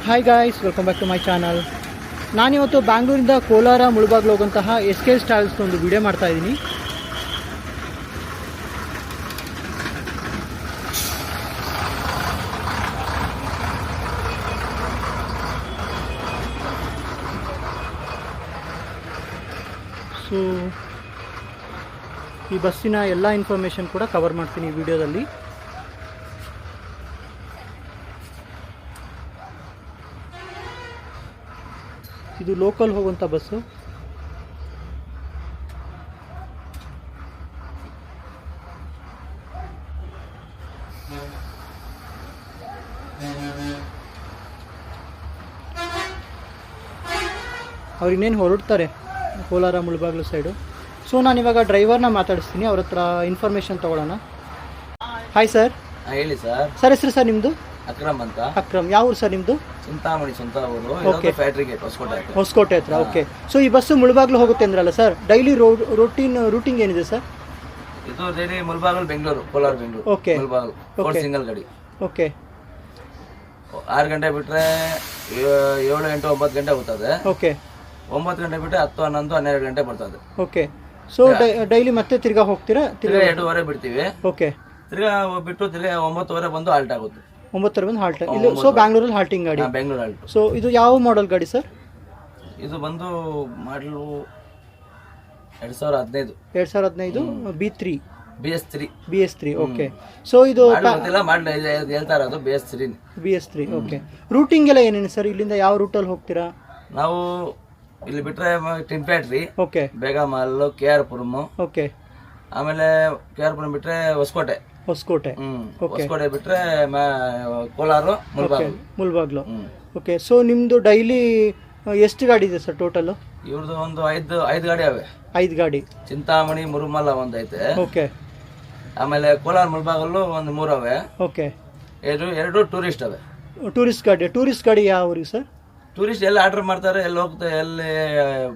Hi guys, welcome back to my channel. ನಾನಿವತ್ತು ಬ್ಯಾಂಗ್ಳೂರಿಂದ ಕೋಲಾರ ಮುಳಬಾಗ್ಲು ಹೋಗುವಂತಹ SK ಸ್ಟೈಲ್ಸ್ ಒಂದು ವಿಡಿಯೋ ಮಾಡ್ತಾ ಇದ್ದೀನಿ. ಸೊ ಈ ಬಸ್ಸಿನ ಎಲ್ಲ ಇನ್ಫಾರ್ಮೇಷನ್ ಕೂಡ ಕವರ್ ಮಾಡ್ತೀನಿ ಈ ವಿಡಿಯೋದಲ್ಲಿ. ಇದು ಲೋಕಲ್ ಹೋಗುವಂಥ ಬಸ್ಸು. ಅವ್ರು ಇನ್ನೇನು ಹೊರಡ್ತಾರೆ ಕೋಲಾರ ಮುಳಬಾಗ್ಲು ಸೈಡು. ಸೊ ನಾನಿವಾಗ ಡ್ರೈವರ್ನ ಮಾತಾಡಿಸ್ತೀನಿ, ಅವ್ರ ಹತ್ರ ಇನ್ಫಾರ್ಮೇಷನ್ ತೊಗೊಳ್ಳೋಣ. Hi sir. ಹೇಳಿ ಸರ್. ಸರ್ ಹೆಸರು ಸರ್ ನಿಮ್ಮದು? ಅಕ್ರಮ್ ಅಂತ. ಅಕ್ರಮ್. ಯಾವ ಊರು ಸರ್ ನಿಮ್ಮದು? ಚಿಂತಾಮಣಿ ಸ್ವಂತ ಊರು. ಓಕೆ. ಫ್ಯಾಕ್ಟ್ರಿ ಗೇಟ್ ಹೊಸಕೋಟೆ ಹತ್ರ. ಓಕೆ. ಸೊ ಈ ಬಸ್ಸು ಮುಳಬಾಗ್ಲು ಹೋಗುತ್ತೆ ಅಂದ್ರಲ್ಲ ಸರ್, ಡೈಲಿ ರೂಟಿಂಗ್ ಏನಿದೆ ಸರ್? ಇದು daily Mulbagal Bengaluru, Kolar Bengaluru. Okay. Mulbagal okay. Single ಗಾಡಿ. ಓಕೆ. 6 ಗಂಟೆ ಬಿಟ್ರೆ 7, 8, 9 ಗಂಟೆ ಹೋಗ್ತದೆ. ಓಕೆ. 9 ಗಂಟೆ ಬಿಟ್ಟರೆ 10, 11, 12 ಗಂಟೆ ಬರ್ತದೆ. ಓಕೆ. ಸೊ ಡೈಲಿ ಮತ್ತೆ ತಿರ್ಗಾ ಹೋಗ್ತೀರಾ? ತಿರ್ಗಾ 2:30 ಬಿಡ್ತೀವಿ. ಓಕೆ. ತಿರ್ಗಾ ಬಿಟ್ಟು ತಿರ್ಗಾ 9:30 ಬಂದು ಹಾಲ್ಟ್ ಆಗುತ್ತೆ. 9 ಬಂದು ಹಾಲ್ಟ್. ಇದು ಸೊ ಬ್ಯಾಂಗ್ಳೂರಲ್ಲಿ ಹಾಲ್ಟಿಂಗ್ ಗಾಡಿ. ಬೆಂಗಳೂರು ಹಾಲ್ಟ್. ಸೊ ಇದು ಯಾವ ಮಾಡೆಲ್ ಗಾಡಿ ಸರ್? ಇದು ಬಂದು ಮಾಡಲು 2015. 2015 B3. BS3. ಓಕೆ. ಸೊ ಇದು ಹೇಳ್ತಾ ಇರೋದು BS3. ಓಕೆ. ರೂಟಿಂಗ್ ಎಲ್ಲ ಏನೇನು ಸರ್? ಇಲ್ಲಿಂದ ಯಾವ ರೂಟಲ್ಲಿ ಹೋಗ್ತೀರಾ? ನಾವು ಇಲ್ಲಿ ಬಿಟ್ರೆ ಟಿನ್ ಫ್ಯಾಕ್ಟ್ರಿ, ಓಕೆ, ಬೇಗಮಾಲ್, KR-ಪುರಂ, ಓಕೆ, ಆಮೇಲೆ KR-ಪುರಂ ಬಿಟ್ರೆ ಹೊಸಕೋಟೆ. ಹೊಸಕೋಟೆ ಬಿಟ್ರೆ ಕೋಲಾರ, ಮುಳಬಾಗ್ಲು. ಓಕೆ. ಸೊ ನಿಮ್ದು ಡೈಲಿ ಎಷ್ಟು ಗಾಡಿ ಇದೆ ಸರ್ ಟೋಟಲ್? ಇವ್ರದ್ದು ಒಂದು 5 ಗಾಡಿ ಅವೆ. 5 ಗಾಡಿ. ಚಿಂತಾಮಣಿ, ಮುರುಮಲ್ಲ ಒಂದ್ ಐತೆ. ಓಕೆ. ಆಮೇಲೆ ಕೋಲಾರ, ಮುಳಬಾಗಲು ಒಂದು 3 ಅವೆ. ಓಕೆ. 2 ಟೂರಿಸ್ಟ್ ಅವೆ. ಟೂರಿಸ್ಟ್ ಗಾಡಿ ಯಾವ ಊರಿಗೆ ಸರ್? ಟೂರಿಸ್ಟ್ ಎಲ್ಲಿ ಆರ್ಡರ್ ಮಾಡ್ತಾರೆ, ಎಲ್ಲಿ ಹೋಗ್ತಾರೆ, ಎಲ್ಲಿ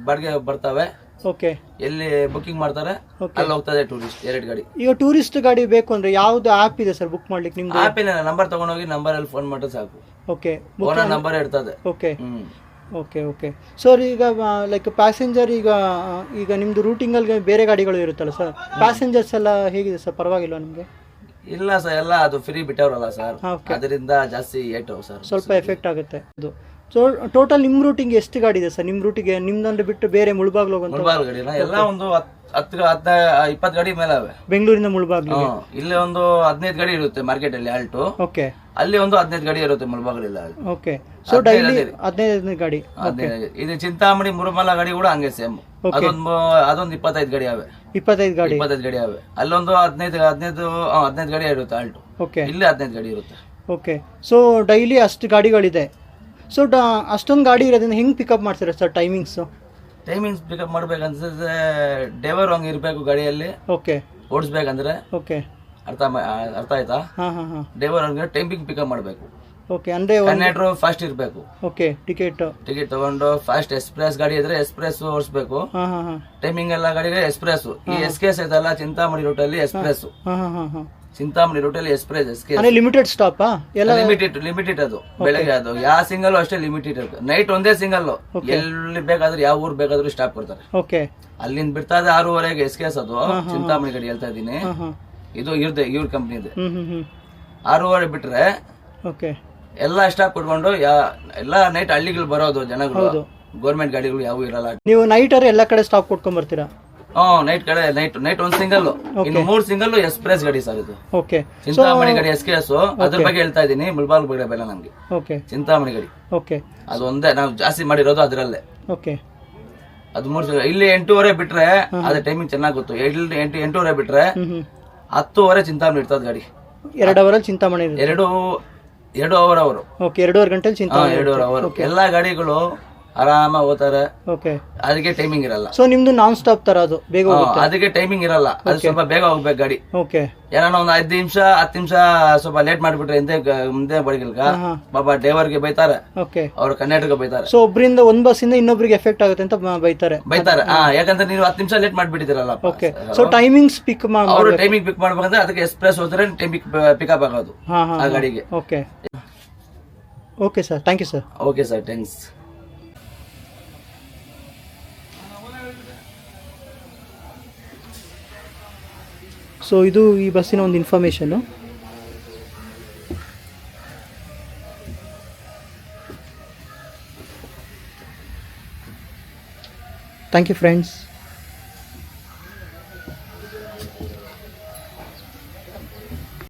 ಬಾಡಿಗೆ ಬರ್ತವೆ, ಓಕೆ, ಎಲ್ಲಿ ಬುಕಿಂಗ್ ಮಾಡ್ತಾರೆ ಅಲ್ಲಿ ಹೋಗ್ತದೆ ಟೂರಿಸ್ಟ್ 2 ಗಾಡಿ. ಈಗ ಟೂರಿಸ್ಟ್ ಗಾಡಿ ಬೇಕು ಅಂದ್ರೆ ಯಾವ್ದು ಆಪ್ ಇದೆ ಸರ್ ಬುಕ್ ಮಾಡ್ಲಿಕ್ಕೆ ನಿಮ್ದು? ಆಪ್ ಇಲ್ಲ, ನಂಬರ್ ತಗೊಂಡೋಗಿ ನಂಬರ್ ಅಲ್ಲಿ ಫೋನ್ ಮಾಡಿದ್ರೆ ಸಾಕು. ಓಕೆ. ಓನರ್ ನಂಬರ್ ಇರ್ತದೆ. ಓಕೆ. ಓಕೆ. ಸರ್ ಈಗ ಲೈಕ್ ಪ್ಯಾಸೆಂಜರ್ ಈಗ ನಿಮ್ದು ರೂಟಿಂಗ್ ಅಲ್ಲಿ ಬೇರೆ ಗಾಡಿಗಳು ಇರುತ್ತಲ್ಲ ಸರ್, ಪ್ಯಾಸೆಂಜರ್ಸ್ ಎಲ್ಲ ಹೇಗಿದೆ ಸರ್? ಪರವಾಗಿಲ್ಲ ನಿಮ್ಗೆ? ಇಲ್ಲ ಸರ್, ಎಲ್ಲ ಅದು ಫ್ರೀ ಬಿಟ್ಟವ್ರಲ್ಲ ಸರ್, ಅದರಿಂದ ಜಾಸ್ತಿ ಏಟು ಸರ್, ಸ್ವಲ್ಪ ಎಫೆಕ್ಟ್ ಆಗುತ್ತೆ ಅದು. ಸೊ ಟೋಟಲ್ ನಿಮ್ ರೂಟಿಂಗ್ ಎಷ್ಟು ಗಾಡಿ ಇದೆ ಸರ್? ನಿಮ್ ರೂಟಿಗೆ ನಿಮ್ದಂದ್ರೆ ಬಿಟ್ಟು ಬೇರೆ ಮುಳಬಾಗ್ಲು ಮುಳಬಾಗ್ಲು ಗಾಡಿ ಎಲ್ಲ ಒಂದು 10-20 ಗಾಡಿ ಮೇಲೆ ಅವೆ. ಬೆಂಗಳೂರಿಂದ ಮುಳಬಾಗ್ಲು ಇಲ್ಲಿ ಒಂದು 15 ಗಾಡಿ ಇರುತ್ತೆ ಮಾರ್ಕೆಟ್ ಅಲ್ಲಿ ಆಲ್ಟು. ಓಕೆ. ಅಲ್ಲಿ ಒಂದು 15 ಗಾಡಿ ಇರುತ್ತೆ ಮುಳಬಾಗ್ಲಿಲ್ಲ. ಓಕೆ. ಸೊ ಡೈಲಿ 15 ಗಾಡಿ. ಇದು ಚಿಂತಾಮಣಿ, ಮುರುಮಲ ಗಾಡಿ ಕೂಡ ಹಂಗೆ ಸೇಮ್. ಅದೊಂದು 25 ಗಾಡಿ ಅವೆ. 25 ಗಾಡಿ ಅವೆ. ಅಲ್ಲೊಂದು 15 ಗಾಡಿ ಇರುತ್ತೆ ಆಲ್ಟು. ಓಕೆ. ಇಲ್ಲಿ 15 ಗಾಡಿ ಇರುತ್ತೆ. ಓಕೆ. ಸೊ ಡೈಲಿ ಅಷ್ಟು ಗಾಡಿಗಳಿದೆ. ಸೊ ಅಷ್ಟೊಂದು ಗಾಡಿ ಇರೋದ್ರಿಂದ ಹೆಂಗ್ ಪಿಕಪ್ ಮಾಡ್ತೀರಾ ಸರ್? ಟೈಮಿಂಗ್ಸ್ ಪಿಕಪ್ ಮಾಡ್ಬೇಕನ್ಸಿದ್ರೆ ಡ್ರೈವರ್ ಹಂಗ ಇರ್ಬೇಕು ಗಾಡಿಯಲ್ಲಿ. ಓಕೆ. ಓಡಿಸ್ಬೇಕಂದ್ರೆ. ಓಕೆ. ಅರ್ಥ ಆಯ್ತಾ? ಡ್ರೈವರ್ ಹಂಗ ಟೈಮಿಂಗ್ ಪಿಕಪ್ ಮಾಡ್ಬೇಕು. ಓಕೆ. ಅಂದ್ರೆ ಕಂಡಕ್ಟರ್ ಫಾಸ್ಟ್ ಇರ್ಬೇಕು. ಓಕೆ. ಟಿಕೆಟ್ ತಗೊಂಡು ಫಾಸ್ಟ್ ಎಕ್ಸ್ಪ್ರೆಸ್ ಗಾಡಿ ಇದ್ರೆ ಎಕ್ಸ್ಪ್ರೆಸ್ ಓಡಿಸ್ಬೇಕು. ಟೈಮಿಂಗ್ ಎಲ್ಲ ಗಾಡಿಗೆ ಎಕ್ಸ್ಪ್ರೆಸ್. ಈ SKS ಐತಲ್ಲ, ಚಿಂತಾಮಣಿ ರೂಟ್ ಅಲ್ಲಿ ಎಕ್ಸ್ಪ್ರೆಸ್. ಚಿಂತಾಮಣಿ ರೂಟ್ ಅಲ್ಲಿ ಎಕ್ಸ್ಪ್ರೆಸ್ ಲಿಮಿಟೆಡ್ ಸ್ಟಾಪ್. ಲಿಮಿಟೆಡ್ ಅದು ಬೆಳಗ್ಗೆ ಅದು ಯಾವ ಸಿಂಗಲ್ ಅಷ್ಟೇ ಲಿಮಿಟೆಡ್ ಇರುತ್ತೆ. ನೈಟ್ ಒಂದೇ ಸಿಂಗಲ್, ಎಲ್ಲಿ ಬೇಕಾದ್ರೂ ಯಾವ ಊರ್ ಬೇಕಾದ್ರೂ ಸ್ಟಾಪ್ ಕೊಡ್ತಾರೆ. ಓಕೆ. ಅಲ್ಲಿಂದ ಬಿಡ್ತಾ ಇದೆ 6:30ಗೆ SKS ಅದು. ಚಿಂತಾಮಣಿ ಗಾಡಿ ಹೇಳ್ತಾ ಇದ್ದೀನಿ, ಇದು ಇವ್ರ ಕಂಪ್ನಿ ಇದೆ. 6:30 ಬಿಟ್ರೆ ಓಕೆ ಎಲ್ಲಾ ಸ್ಟಾಪ್ ಕೊಟ್ಕೊಂಡು ಎಲ್ಲಾ ನೈಟ್ ಹಳ್ಳಿಗಳು ಬರೋದು ಜನಗಳು. ಗೌರ್ಮೆಂಟ್ ಗಾಡಿಗಳು ಯಾವ ಇರಲ್ಲ. ನೀವು ನೈಟ್ ಎಲ್ಲಾ ಕಡೆ ಸ್ಟಾಪ್ ಕೊಟ್ಕೊಂಡ್ ಬರ್ತೀರಾ? ನೈಟ್ ಒಂದ್ ಸಿಂಗಲ್, ಇನ್ನು 3 ಸಿಂಗಲ್ ಎಕ್ಸ್ಪ್ರೆಸ್ ಗಾಡಿ ಸರ್ ಇದು. ಓಕೆ. ಚಿಂತಾಮಣಿ ಗಾಡಿ SKS ಅದ್ರ ಬಗ್ಗೆ ಹೇಳ್ತಾ ಇದೀನಿ. ಮುಳಬಾಗ್ಲು ಬಗ್ಗೆ ಬೇಡ ನಮ್ಗೆ. ಓಕೆ. ಚಿಂತಾಮಣಿ ಗಾಡಿ. ಓಕೆ. ಅದು ಒಂದೇ ನಾವು ಜಾಸ್ತಿ ಮಾಡಿರೋದು ಅದರಲ್ಲೇ. ಓಕೆ. ಅದು 3 ಇಲ್ಲಿ 8:30 ಬಿಟ್ರೆ ಅದೇ ಟೈಮಿಂಗ್ ಚೆನ್ನಾಗಿ ಗೊತ್ತು. 8:30 ಬಿಟ್ರೆ 10:30 ಚಿಂತಾಮಣಿ ಇರ್ತದ ಗಾಡಿ. 2 ಅವರಲ್ಲಿ ಚಿಂತಾಮಣಿ. 2 ಅವರ್. ಓಕೆ. 2.5 ಗಂಟೆ ಚಿಂತಾಮಣಿ. 2 ಅವರ್. ಎಲ್ಲಾ ಗಾಡಿಗಳು ಆರಾಮಾಗಿ ಹೋಗ್ತಾರೆ. ಓಕೆ. ಅದಕ್ಕೆ ಟೈಮಿಂಗ್ ಇರಲ್ಲ. ಸೊ ನಿಮ್ದು ನಾನ್ ಸ್ಟಾಪ್ ತರ ಅದು ಬೇಗ ಹೋಗುತ್ತೆ. ಅದಕ್ಕೆ ಟೈಮಿಂಗ್ ಇರಲ್ಲ. ಅದು ಸ್ವಲ್ಪ ಬೇಗ ಹೋಗ್ಬೇಕು ಗಾಡಿ. ಓಕೆ. ಏನೋ ಒಂದು 5 ನಿಮಿಷ 10 ನಿಮಿಷ ಸ್ವಲ್ಪ ಲೇಟ್ ಮಾಡ್ಬಿಟ್ರೆ ಮುಂದೆ ಬಡಿಗಲ್ಗ ಪಾಪ ಡ್ರೈವರ್ಗೆ ಬೈತಾರೆ. ಓಕೆ. ಅವ್ರ ಕಂಡಕ್ಟರ್ಗೆ ಬೈತಾರೆ. ಸೊ ಒಬ್ಬರಿಂದ ಒಂದ್ ಬಸ್ ಇಂದ ಇನ್ನೊಬ್ರಿಗೆ ಎಫೆಕ್ಟ್ ಆಗುತ್ತೆ ಅಂತ ಬೈತಾರೆ. ಯಾಕಂದ್ರೆ ನೀವು 10 ನಿಮಿಷ ಲೇಟ್ ಮಾಡ್ಬಿಟ್ಟಿದ್ದೀರಲ್ಲ. ಓಕೆ. ಸೊ ಟೈಮಿಂಗ್ಸ್ ಪಿಕ್ ಅವರು ಟೈಮಿಂಗ್ ಪಿಕ್ ಮಾಡ್ಬೇಕಂದ್ರೆ ಅದಕ್ಕೆ ಎಕ್ಸ್ಪ್ರೆಸ್ ಹೋದ್ರೆ ಟೈಮಿಂಗ್ ಪಿಕಪ್ ಆಗೋದು ಆ ಗಾಡಿಗೆ. Okay. Okay sir, thank you sir. Okay sir, thanks. So ಇದು ಈ ಬಸ್ಸಿನ ಒಂದು ಇನ್ಫಾರ್ಮೇಷನ್ನು. Thank you friends.